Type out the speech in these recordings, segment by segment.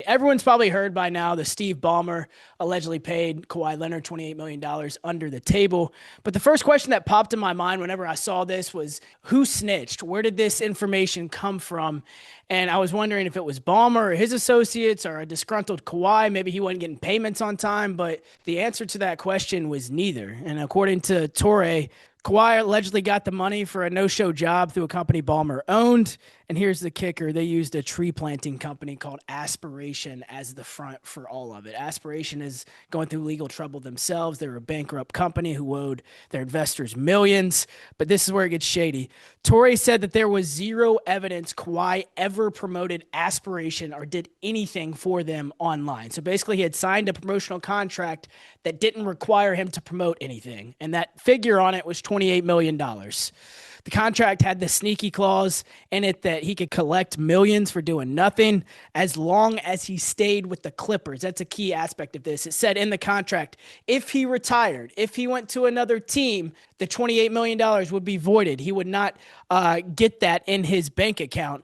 everyone's probably heard by now the Steve Ballmer allegedly paid Kawhi Leonard $28 million under the table. But the first question that popped in my mind whenever I saw this was who snitched? Where did this information come from? And I was wondering if it was Ballmer or his associates or a disgruntled Kawhi. Maybe he wasn't getting payments on time. But the answer to that question was neither. And according to Torre, Kawhi allegedly got the money for a no-show job through a company Ballmer owned. And here's the kicker. They used a tree planting company called Aspiration as the front for all of it. Aspiration is going through legal trouble themselves. They're a bankrupt company who owed their investors millions. But this is where it gets shady. Torre said that there was zero evidence Kawhi ever promoted Aspiration or did anything for them online. So basically, he had signed a promotional contract that didn't require him to promote anything. And that figure on it was $28 million. The contract had the sneaky clause in it that he could collect millions for doing nothing as long as he stayed with the Clippers. That's a key aspect of this. It said in the contract, if he retired, if he went to another team, the $28 million would be voided. He would not get that in his bank account.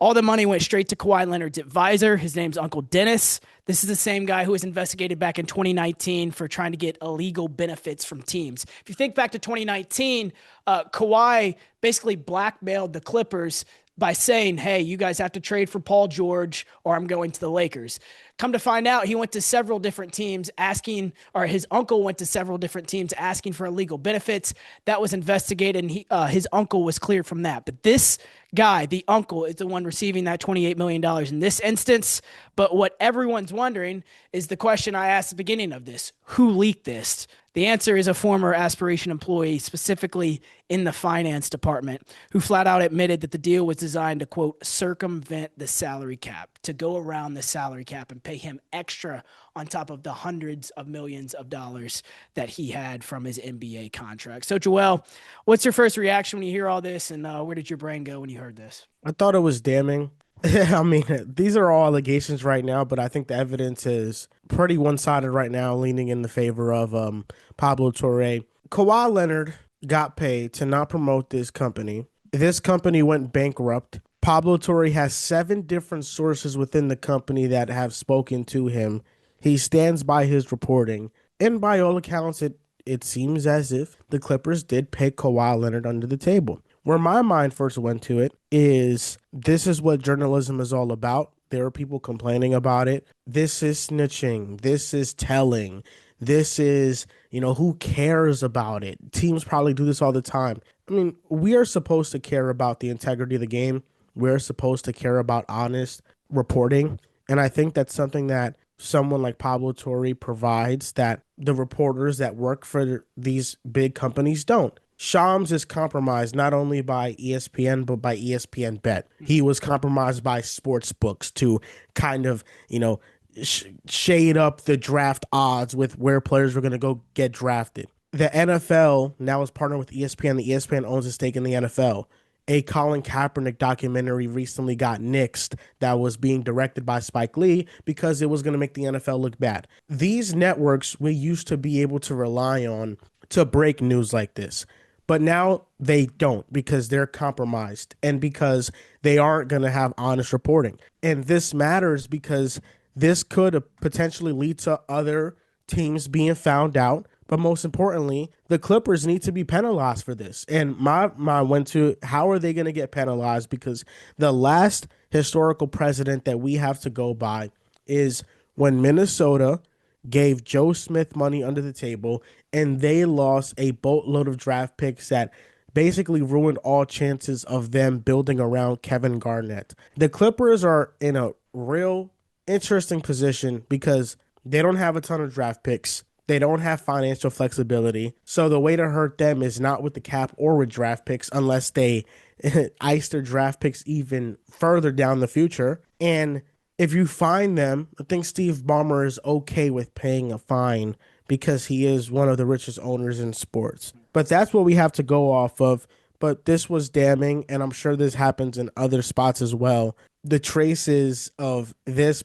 All the money went straight to Kawhi Leonard's advisor. His name's Uncle Dennis. This is the same guy who was investigated back in 2019 for trying to get illegal benefits from teams. If you think back to 2019, Kawhi basically blackmailed the Clippers by saying, hey, you guys have to trade for Paul George or I'm going to the Lakers. Come to find out, he went to several different teams asking, or his uncle went to several different teams asking for illegal benefits. That was investigated, and his uncle was cleared from that. But this guy, the uncle, is the one receiving that $28 million in this instance. But what everyone's wondering is the question I asked at the beginning of this: who leaked this? The answer is a former Aspiration employee, specifically in the finance department, who flat out admitted that the deal was designed to, quote, circumvent the salary cap, to go around the salary cap and pay him extra on top of the hundreds of millions of dollars that he had from his NBA contract. So, Joel, what's your first reaction when you hear all this, and where did your brain go when you heard this? I thought it was damning. I mean, these are all allegations right now, but I think the evidence is pretty one-sided right now, leaning in the favor of Pablo Torre. Kawhi Leonard got paid to not promote this company. This company went bankrupt. Pablo Torre has 7 different sources within the company that have spoken to him. He stands by his reporting. And by all accounts, it seems as if the Clippers did pay Kawhi Leonard under the table. Where my mind first went to it is this is what journalism is all about. There are people complaining about it. This is snitching. This is telling. This is, who cares about it? Teams probably do this all the time. I mean, we are supposed to care about the integrity of the game. We're supposed to care about honest reporting. And I think that's something that someone like Pablo Torre provides that the reporters that work for these big companies don't. Shams is compromised not only by ESPN, but by ESPN Bet. He was compromised by sports books to kind of, shade up the draft odds with where players were going to go get drafted. The NFL now is partnered with ESPN. The ESPN owns a stake in the NFL. A Colin Kaepernick documentary recently got nixed that was being directed by Spike Lee because it was going to make the NFL look bad. These networks we used to be able to rely on to break news like this. But now they don't because they're compromised and because they aren't going to have honest reporting. And this matters because this could potentially lead to other teams being found out. But most importantly, the Clippers need to be penalized for this. And my mind went to how are they going to get penalized? Because the last historical precedent that we have to go by is when Minnesota gave Joe Smith money under the table, and they lost a boatload of draft picks that basically ruined all chances of them building around Kevin Garnett. The Clippers are in a real interesting position because they don't have a ton of draft picks. They don't have financial flexibility. So the way to hurt them is not with the cap or with draft picks unless they ice their draft picks even further down the future. And if you fine them, I think Steve Ballmer is okay with paying a fine because he is one of the richest owners in sports. But that's what we have to go off of. But this was damning, and I'm sure this happens in other spots as well. The traces of this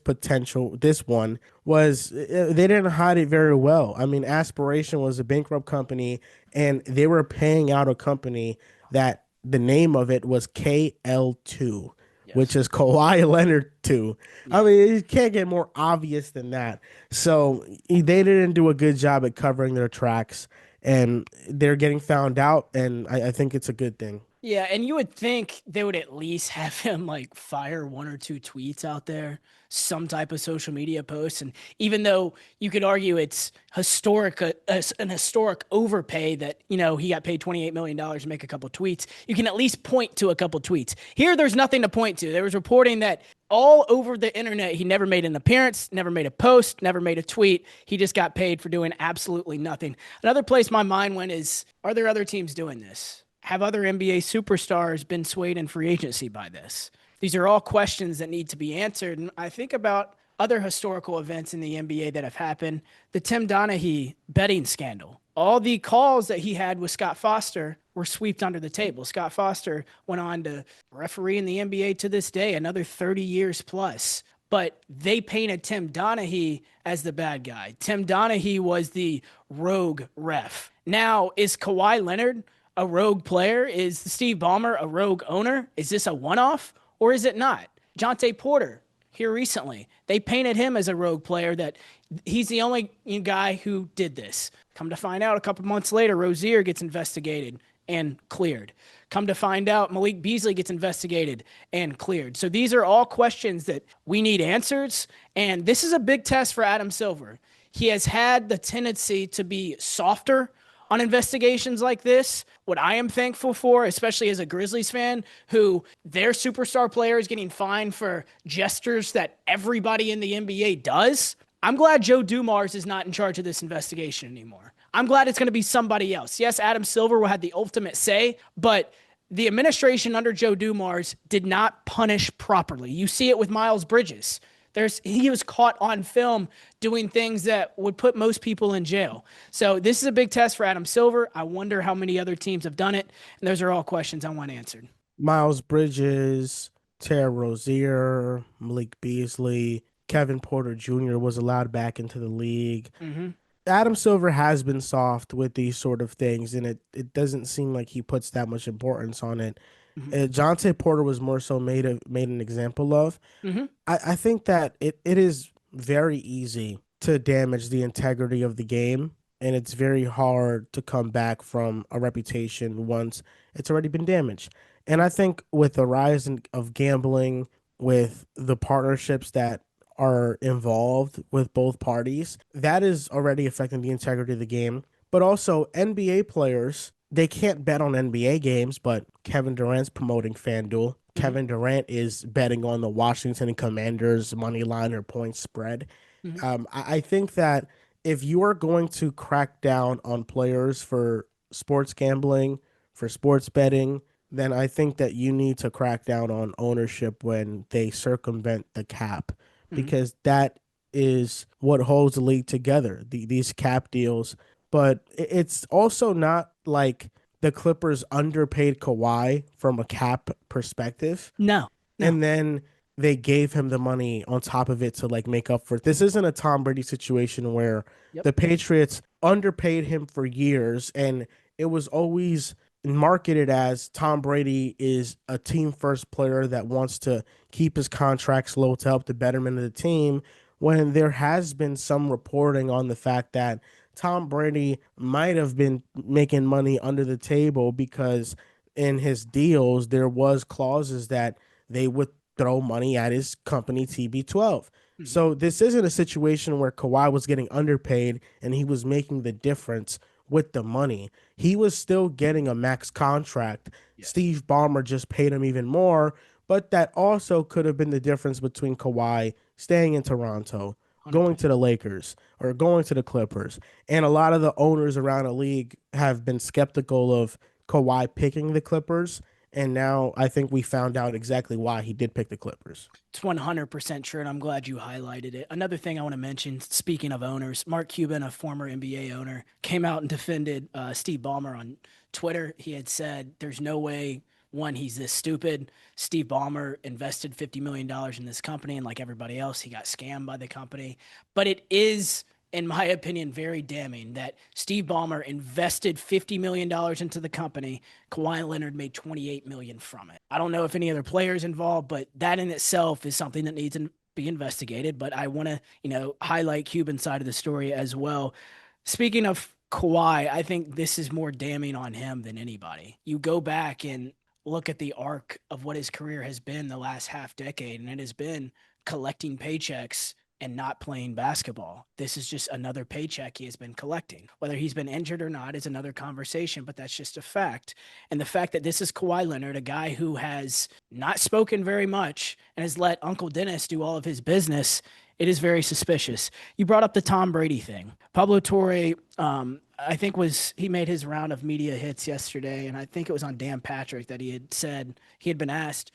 one was they didn't hide it very well. I mean, Aspiration was a bankrupt company, and they were paying out a company that the name of it was KL2. Yes. which is Kawhi Leonard too. I Yeah. mean, it can't get more obvious than that. So they didn't do a good job at covering their tracks, and they're getting found out, and I think it's a good thing. Yeah, and you would think they would at least have him like fire one or two tweets out there, some type of social media post. And even though you could argue it's historic, an historic overpay that, he got paid $28 million to make a couple tweets, you can at least point to a couple tweets. Here, there's nothing to point to. There was reporting that all over the internet, he never made an appearance, never made a post, never made a tweet. He just got paid for doing absolutely nothing. Another place my mind went is, are there other teams doing this? Have other NBA superstars been swayed in free agency by this? These are all questions that need to be answered. And I think about other historical events in the NBA that have happened. The Tim Donaghy betting scandal. All the calls that he had with Scott Foster were swept under the table. Scott Foster went on to referee in the NBA to this day, another 30 years plus. But they painted Tim Donaghy as the bad guy. Tim Donaghy was the rogue ref. Now, is Kawhi Leonard a rogue player? Is Steve Ballmer a rogue owner? Is this a one-off or is it not? Jonte Porter here recently, they painted him as a rogue player, that he's the only guy who did this. Come to find out, a couple months later, Rozier gets investigated and cleared. Come to find out, Malik Beasley gets investigated and cleared. So these are all questions that we need answers, and this is a big test for Adam Silver. He has had the tendency to be softer on investigations like this. What I am thankful for, especially as a Grizzlies fan, who their superstar player is getting fined for gestures that everybody in the NBA does, I'm glad Joe Dumars is not in charge of this investigation anymore. I'm glad it's going to be somebody else. Yes, Adam Silver will have the ultimate say, but the administration under Joe Dumars did not punish properly. You see it with Miles Bridges. He was caught on film doing things that would put most people in jail. So this is a big test for Adam Silver. I wonder how many other teams have done it. And those are all questions I want answered. Miles Bridges, Terry Rozier, Malik Beasley, Kevin Porter Jr. was allowed back into the league. Mm-hmm. Adam Silver has been soft with these sort of things, and it doesn't seem like he puts that much importance on it. Mm-hmm. Jonte Porter was more so made an example of. Mm-hmm. I think that it is very easy to damage the integrity of the game, and it's very hard to come back from a reputation once it's already been damaged. And I think with the rise of gambling, with the partnerships that are involved with both parties, that is already affecting the integrity of the game. But also, NBA players, they can't bet on NBA games, but Kevin Durant's promoting FanDuel. Mm-hmm. Kevin Durant is betting on the Washington Commanders money line or point spread. Mm-hmm. I think that if you are going to crack down on players for sports gambling, for sports betting, then I think that you need to crack down on ownership when they circumvent the cap, Mm-hmm. because that is what holds the league together, these cap deals. But it's also not like the Clippers underpaid Kawhi from a cap perspective, No, no. and then they gave him the money on top of it to like make up for it. This isn't a Tom Brady situation where Yep. the Patriots underpaid him for years, and it was always marketed as Tom Brady is a team first player that wants to keep his contracts low to help the betterment of the team, when there has been some reporting on the fact that Tom Brady might have been making money under the table because in his deals there was clauses that they would throw money at his company TB12. Mm-hmm. So this isn't a situation where Kawhi was getting underpaid and he was making the difference with the money. He was still getting a max contract. Yes. Steve Ballmer just paid him even more, but that also could have been the difference between Kawhi staying in Toronto, going 100%. to the Lakers, or going to the Clippers. And a lot of the owners around the league have been skeptical of Kawhi picking the Clippers. And now I think we found out exactly why he did pick the Clippers. It's 100% true, and I'm glad you highlighted it. Another thing I want to mention, speaking of owners, Mark Cuban, a former NBA owner, came out and defended Steve Ballmer on Twitter. He had said, there's no way, one, he's this stupid. Steve Ballmer invested $50 million in this company, and like everybody else, he got scammed by the company. But it is in my opinion, very damning that Steve Ballmer invested $50 million into the company. Kawhi Leonard made $28 million from it. I don't know if any other players involved, but that in itself is something that needs to be investigated. But I want to, highlight Cuban's side of the story as well. Speaking of Kawhi, I think this is more damning on him than anybody. You go back and look at the arc of what his career has been the last half decade, and it has been collecting paychecks and not playing basketball. This is just another paycheck he has been collecting. Whether he's been injured or not is another conversation, but that's just a fact. And the fact that this is Kawhi Leonard, a guy who has not spoken very much and has let Uncle Dennis do all of his business, it is very suspicious. You brought up the Tom Brady thing. Pablo Torre, I think he made his round of media hits yesterday, and I think it was on Dan Patrick that he had said he had been asked,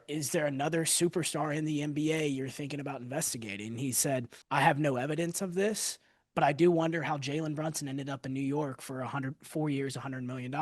is there another superstar in the NBA you're thinking about investigating? He said, I have no evidence of this, but I do wonder how Jalen Brunson ended up in New York for 4 years, $100 million,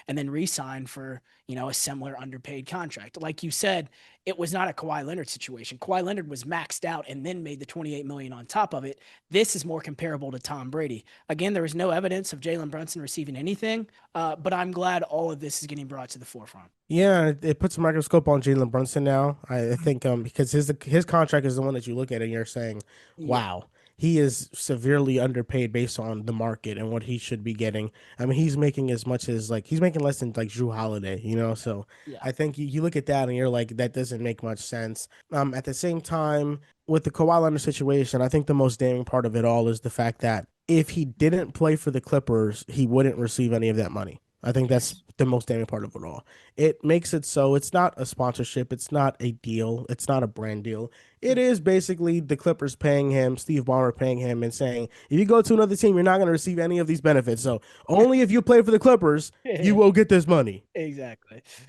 and then re-signed for, a similar underpaid contract. Like you said, it was not a Kawhi Leonard situation. Kawhi Leonard was maxed out and then made the 28 million on top of it. This is more comparable to Tom Brady. Again, there is no evidence of Jalen Brunson receiving anything, but I'm glad all of this is getting brought to the forefront. Yeah, it puts a microscope on Jalen Brunson now. I think because his contract is the one that you look at and you're saying, Yeah. wow, he is severely underpaid based on the market and what he should be getting. I mean, he's making as much as like he's making less than like Drew Holiday, you know. So Yeah. I think you look at that and you're like, that doesn't make much sense. At the same time, with the Kawhi Leonard situation, I think the most damning part of it all is the fact that if he didn't play for the Clippers, he wouldn't receive any of that money. I think that's Yes. the most damning part of it all. It makes it so it's not a sponsorship, it's not a deal, it's not a brand deal. It is basically the Clippers paying him, Steve Ballmer paying him, and saying, if you go to another team, you're not going to receive any of these benefits. So only if you play for the Clippers, you will get this money. Exactly.